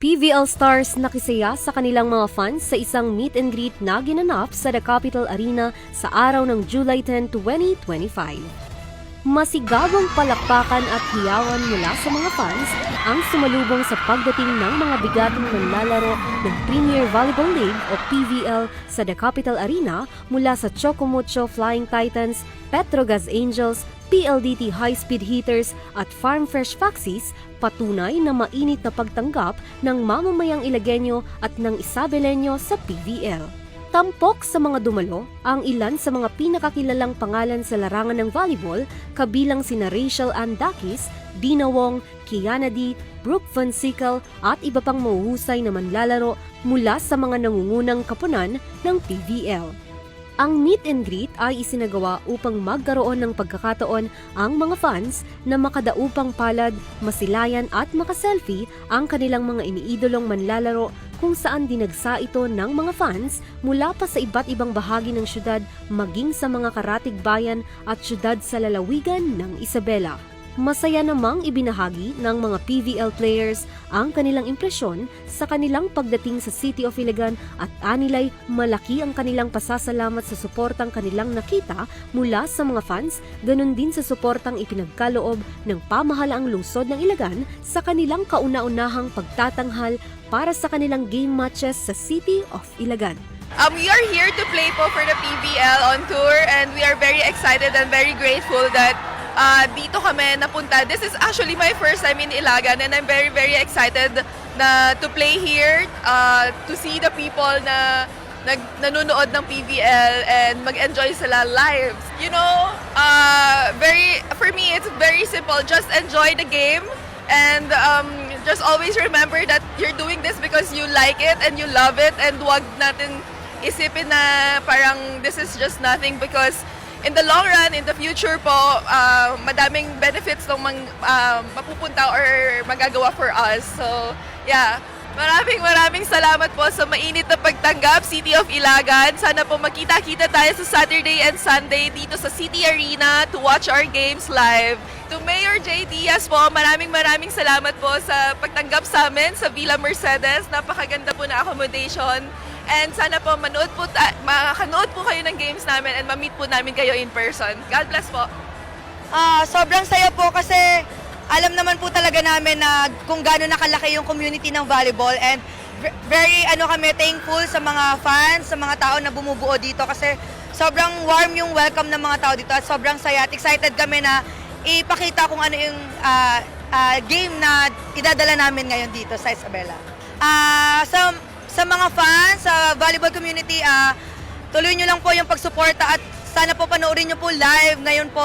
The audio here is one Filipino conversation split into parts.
PVL stars nakisaya sa kanilang mga fans sa isang meet and greet na ginanap sa The Capital Arena sa araw ng July 10, 2025. Masigabong palakpakan at hiyawan mula sa mga fans ang sumalubong sa pagdating ng mga bigating manlalaro ng Premier Volleyball League o PVL sa The Capital Arena mula sa Chocomucho Flying Titans, Petrogas Angels, PLDT High-Speed Hitters at Farm Fresh Foxies, patunay na mainit na pagtanggap ng mamamayang Ilagueño at ng Isabelenyo sa PVL. Tampok sa mga dumalo ang ilan sa mga pinakakilalang pangalan sa larangan ng volleyball, kabilang sina Rachel Ann Dakis, Dina Wong, Kiana D, Brooke Van Sickle at iba pang mahuhusay na manlalaro mula sa mga nangungunang kapunan ng PVL. Ang meet and greet ay isinagawa upang magkaroon ng pagkakataon ang mga fans na makadaupang palad, masilayan at makaselfie ang kanilang mga iniidolong manlalaro, kung saan dinagsa ito ng mga fans mula pa sa iba't ibang bahagi ng syudad maging sa mga karatig bayan at syudad sa lalawigan ng Isabela. Masaya namang ibinahagi ng mga PVL players ang kanilang impresyon sa kanilang pagdating sa City of Iligan at anilay malaki ang kanilang pasasalamat sa suportang kanilang nakita mula sa mga fans, ganun din sa suportang ipinagkaloob ng pamahalaang lungsod ng Iligan sa kanilang kauna-unahang pagtatanghal para sa kanilang game matches sa City of Iligan. We are here to play po for the PVL on tour, and we are very excited and very grateful that dito kami napunta. This is actually my first time in Ilagan, and I'm very, very excited to play here, to see the people na nanonood ng PVL and mag-enjoy sila live. You know, for me, it's very simple. Just enjoy the game and just always remember that you're doing this because you like it and you love it, and wag natin isipin na parang this is just nothing, because in the long run, in the future po, madaming benefits nung mapupunta or magagawa for us. So, yeah. Maraming salamat po sa mainit na pagtanggap, City of Ilagan. Sana po magkita-kita tayo sa Saturday and Sunday dito sa City Arena to watch our games live. To Mayor J. Diaz po, maraming salamat po sa pagtanggap sa amin sa Villa Mercedes. Napakaganda po na accommodation. And sana po makakanood po kayo ng games namin and ma-meet po namin kayo in person. God bless po. Sobrang saya po kasi alam naman po talaga namin na kung gaano nakalaki yung community ng volleyball, and very kami thankful sa mga fans, sa mga tao na bumubuo dito kasi sobrang warm yung welcome ng mga tao dito at sobrang saya at excited kami na ipakita kung ano yung game na idadala namin ngayon dito sa Isabela. Sa mga fans, sa volleyball community, tuloy nyo lang po yung pagsuporta at sana po panoorin nyo po live ngayon po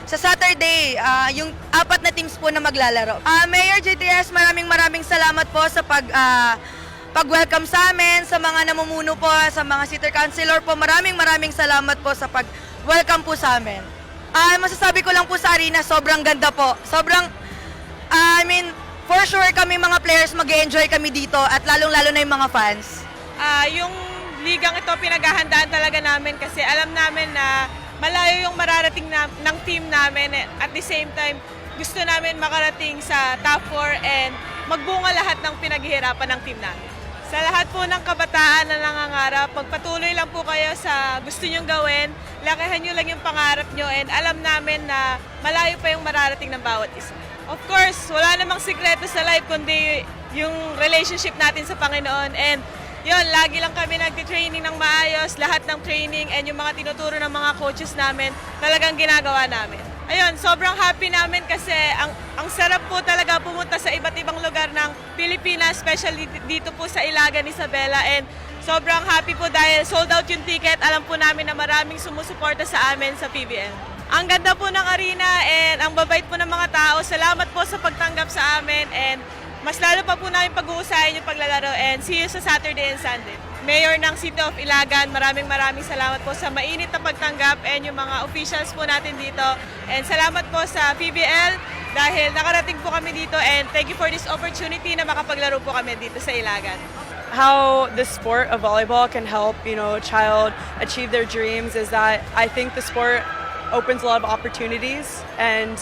sa Saturday, yung 4 na teams po na maglalaro. Mayor JTS, maraming salamat po sa pag-welcome sa amin, sa mga namumuno po, sa mga city councilor po, maraming salamat po sa pag-welcome po sa amin. Masasabi ko lang po sa arena, sobrang ganda po. For sure kami mga players mag-enjoy kami dito at lalong-lalo na yung mga fans. Yung ligang ito pinaghahandaan talaga namin kasi alam namin na malayo yung mararating ng team namin. At the same time, gusto namin makarating sa top 4 and magbunga lahat ng pinaghihirapan ng team namin. Sa lahat po ng kabataan na nangangarap, magpatuloy lang po kayo sa gusto nyong gawin, lakihan nyo lang yung pangarap nyo, and alam namin na malayo pa yung mararating ng bawat isa. Of course, wala namang sikreto sa life kundi yung relationship natin sa Panginoon. And yun, lagi lang kami nagtitraining ng maayos, lahat ng training and yung mga tinuturo ng mga coaches namin, talagang ginagawa namin. Ayun, sobrang happy namin kasi ang sarap po talaga pumunta sa iba't ibang lugar ng Pilipinas, especially dito po sa Ilagan, Isabela. And sobrang happy po dahil sold out yung ticket. Alam po namin na maraming sumusuporta sa amin sa PBL. Ang ganda po ng arena and ang babait po ng mga tao. Salamat po sa pagtanggap sa amin, and mas lalo pa po namin pag-uusahin yung paglalaro, and see you sa Saturday and Sunday. Mayor ng City of Ilagan, maraming salamat po sa mainit na pagtanggap and yung mga officials po natin dito. And salamat po sa PBL dahil nakarating po kami dito, and thank you for this opportunity na makapaglaro po kami dito sa Ilagan. How the sport of volleyball can help, a child achieve their dreams is that I think the sport opens a lot of opportunities, and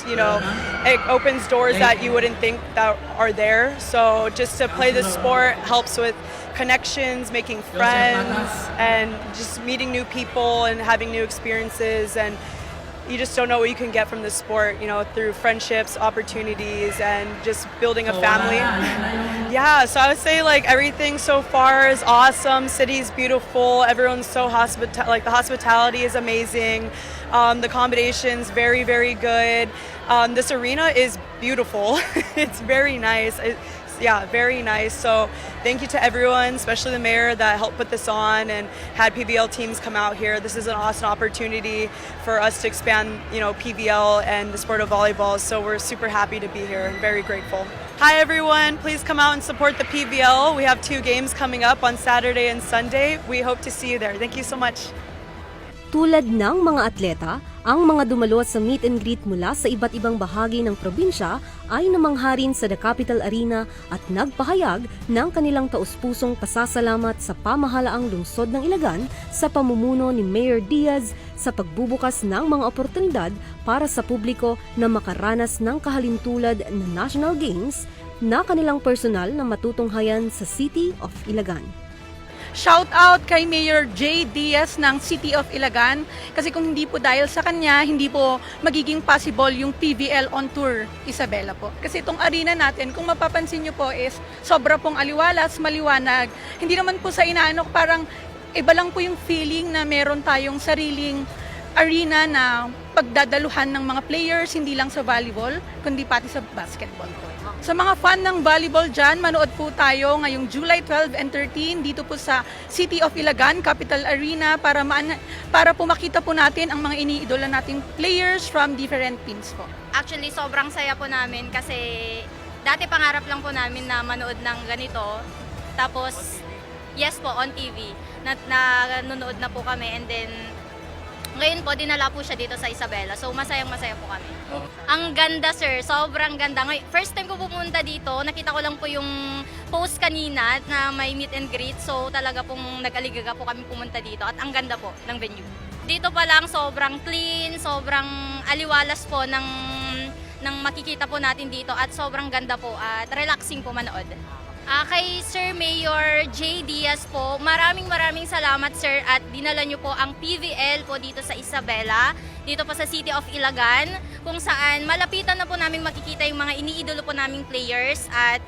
it opens doors that you wouldn't think that are there. So just to play the sport helps with connections, making friends, and just meeting new people and having new experiences. And you just don't know what you can get from the sport, through friendships, opportunities, and just building a family. Yeah, so I would say like everything so far is awesome. City's beautiful. Everyone's so the hospitality is amazing. The accommodations very, very good. This arena is beautiful. It's very nice. Very nice. So thank you to everyone, especially the mayor that helped put this on and had PBL teams come out here. This is an awesome opportunity for us to expand, PBL and the sport of volleyball. So we're super happy to be here and very grateful. Hi everyone, please come out and support the PBL. We have 2 games coming up on Saturday and Sunday. We hope to see you there. Thank you so much. Tulad ng mga atleta, ang mga dumalo sa meet and greet mula sa iba't ibang bahagi ng probinsya ay namangha rin sa The Capital Arena at nagpahayag ng kanilang taus-pusong pasasalamat sa pamahalaang lungsod ng Ilagan sa pamumuno ni Mayor Diaz sa pagbubukas ng mga oportunidad para sa publiko na makaranas ng kahalintulad na National Games na kanilang personal na matutunghayan sa City of Ilagan. Shout out kay Mayor J. Diaz ng City of Ilagan kasi kung hindi po dahil sa kanya, hindi po magiging possible yung PVL on Tour Isabela po. Kasi itong arena natin, kung mapapansin nyo po is sobra pong aliwalas, maliwanag. Hindi naman po sa inaano, parang iba lang po yung feeling na meron tayong sariling arena na pagdadaluhan ng mga players, hindi lang sa volleyball, kundi pati sa basketball po. Sa mga fan ng volleyball dyan, manood po tayo ngayong July 12 and 13 dito po sa City of Ilagan, Capital Arena para po makita po natin ang mga iniidola nating players from different teams po. Actually, sobrang saya po namin kasi dati pangarap lang po namin na manood ng ganito. Tapos, yes po, on TV. Nanonood na po kami and then ngayon po, dinala po siya dito sa Isabela. So, masayang-masaya po kami. Ang ganda, sir. Sobrang ganda. First time ko pumunta dito, nakita ko lang po yung post kanina na may meet and greet. So, talaga pong nag-aligaga po kami pumunta dito. At ang ganda po ng venue. Dito pa lang, sobrang clean, sobrang aliwalas po ng makikita po natin dito. At sobrang ganda po at relaxing po manood. Kay Sir Mayor J. Diaz po, maraming salamat sir at dinala nyo po ang PVL po dito sa Isabela, dito po sa City of Ilagan, kung saan malapitan na po namin makikita yung mga iniidolo po naming players at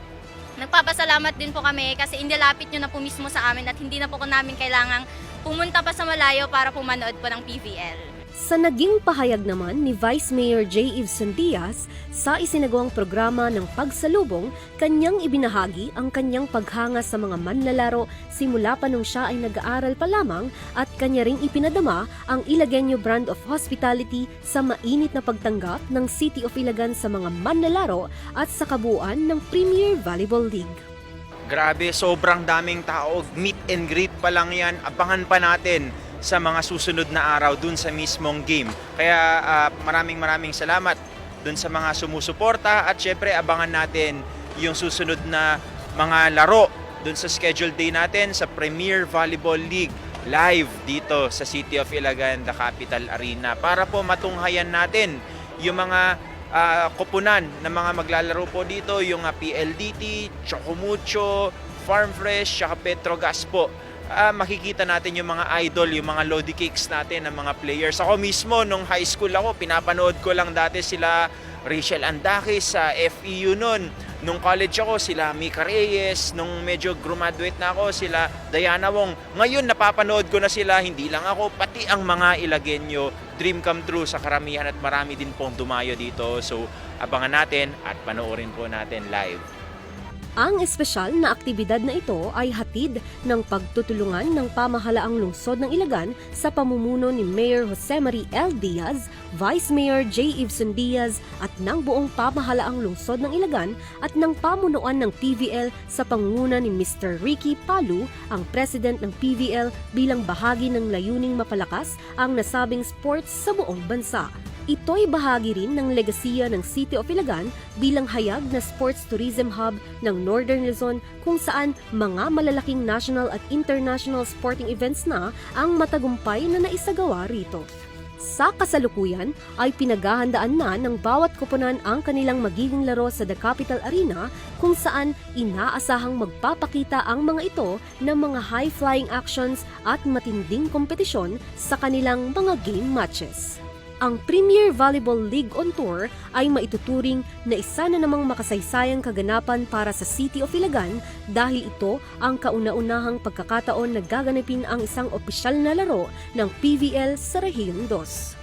nagpapasalamat din po kami kasi inilapit nyo na po mismo sa amin at hindi na po namin kailangang pumunta pa sa malayo para pumanood po ng PVL. Sa naging pahayag naman ni Vice Mayor J. Evson Diaz sa isinagawang programa ng pagsalubong, kanyang ibinahagi ang kanyang paghanga sa mga manlalaro simula pa nung siya ay nag-aaral pa lamang at kanya ring ipinadama ang Ilagueño brand of hospitality sa mainit na pagtanggap ng City of Ilagan sa mga manlalaro at sa kabuuan ng Premier Volleyball League. Grabe, sobrang daming tao. Meet and greet pa lang yan. Abangan pa natin sa mga susunod na araw dun sa mismong game. Kaya maraming salamat dun sa mga sumusuporta at syempre abangan natin yung susunod na mga laro dun sa scheduled day natin sa Premier Volleyball League live dito sa City of Ilagan, The Capital Arena para po matunghayan natin yung mga koponan ng mga maglalaro po dito, yung PLDT, Chocomucho, Farm Fresh, saka Petrogas po. Makikita natin yung mga idol, yung mga Lodi Cakes natin, ng mga players. Ako mismo, nung high school ako, pinapanood ko lang dati sila Rachel Andakis sa FEU nun. Nung college ako, sila Mika Reyes. Nung medyo graduate na ako, sila Diana Wong. Ngayon, napapanood ko na sila, hindi lang ako, pati ang mga Ilagueño. Dream come true sa karamihan at marami din pong dumayo dito. So, abangan natin at panoorin po natin live. Ang espesyal na aktibidad na ito ay hatid ng pagtutulungan ng pamahalaang lungsod ng Ilagan sa pamumuno ni Mayor Jose Marie L. Diaz, Vice Mayor J. Evson Diaz at ng buong pamahalaang lungsod ng Ilagan at ng pamunuan ng PVL sa pangunguna ni Mr. Ricky Palu, ang President ng PVL bilang bahagi ng layuning mapalakas ang nasabing sports sa buong bansa. Ito'y bahagi rin ng legasiya ng City of Ilagan bilang hayag na sports tourism hub ng Northern Luzon kung saan mga malalaking national at international sporting events na ang matagumpay na naisagawa rito. Sa kasalukuyan ay pinaghahandaan na ng bawat koponan ang kanilang magiging laro sa The Capital Arena kung saan inaasahang magpapakita ang mga ito ng mga high-flying actions at matinding kompetisyon sa kanilang mga game matches. Ang Premier Volleyball League on Tour ay maituturing na isa na namang makasaysayang kaganapan para sa City of Ilagan dahil ito ang kauna-unahang pagkakataon na gaganapin ang isang opisyal na laro ng PVL sa Rehiyon 2.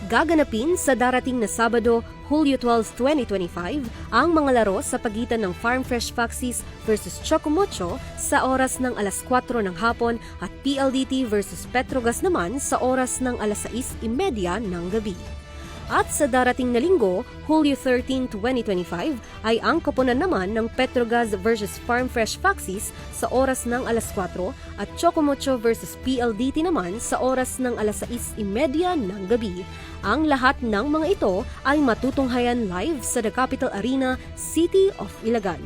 Gaganapin sa darating na Sabado, Hulyo 12, 2025, ang mga laro sa pagitan ng Farm Fresh Foxes versus Chocomocho sa oras ng alas 4 ng hapon at PLDT versus Petrogas naman sa oras ng alas 6:30 ng gabi. At sa darating na linggo, Hulyo 13, 2025, ay ang koponan naman ng Petrogas versus Farm Fresh Foxes sa oras ng alas 4 at Chocomocho versus PLDT naman sa oras ng alas 6:30 ng gabi. Ang lahat ng mga ito ay matutunghayan live sa The Capital Arena, City of Ilagan.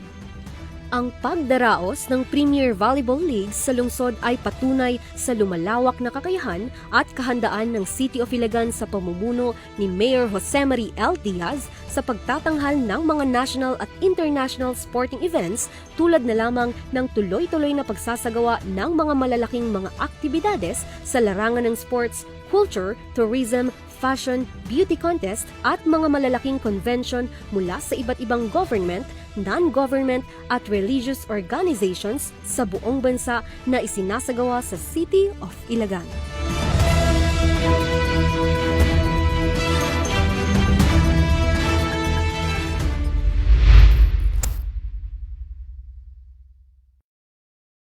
Ang pagdaraos ng Premier Volleyball League sa lungsod ay patunay sa lumalawak na kakayahan at kahandaan ng City of Ilagan sa pamumuno ni Mayor Jose Marie L. Diaz sa pagtatanghal ng mga national at international sporting events tulad na lamang ng tuloy-tuloy na pagsasagawa ng mga malalaking mga aktibidades sa larangan ng sports, culture, tourism, fashion, beauty contest at mga malalaking convention mula sa iba't ibang government, non-government at religious organizations sa buong bansa na isinasagawa sa City of Ilagan.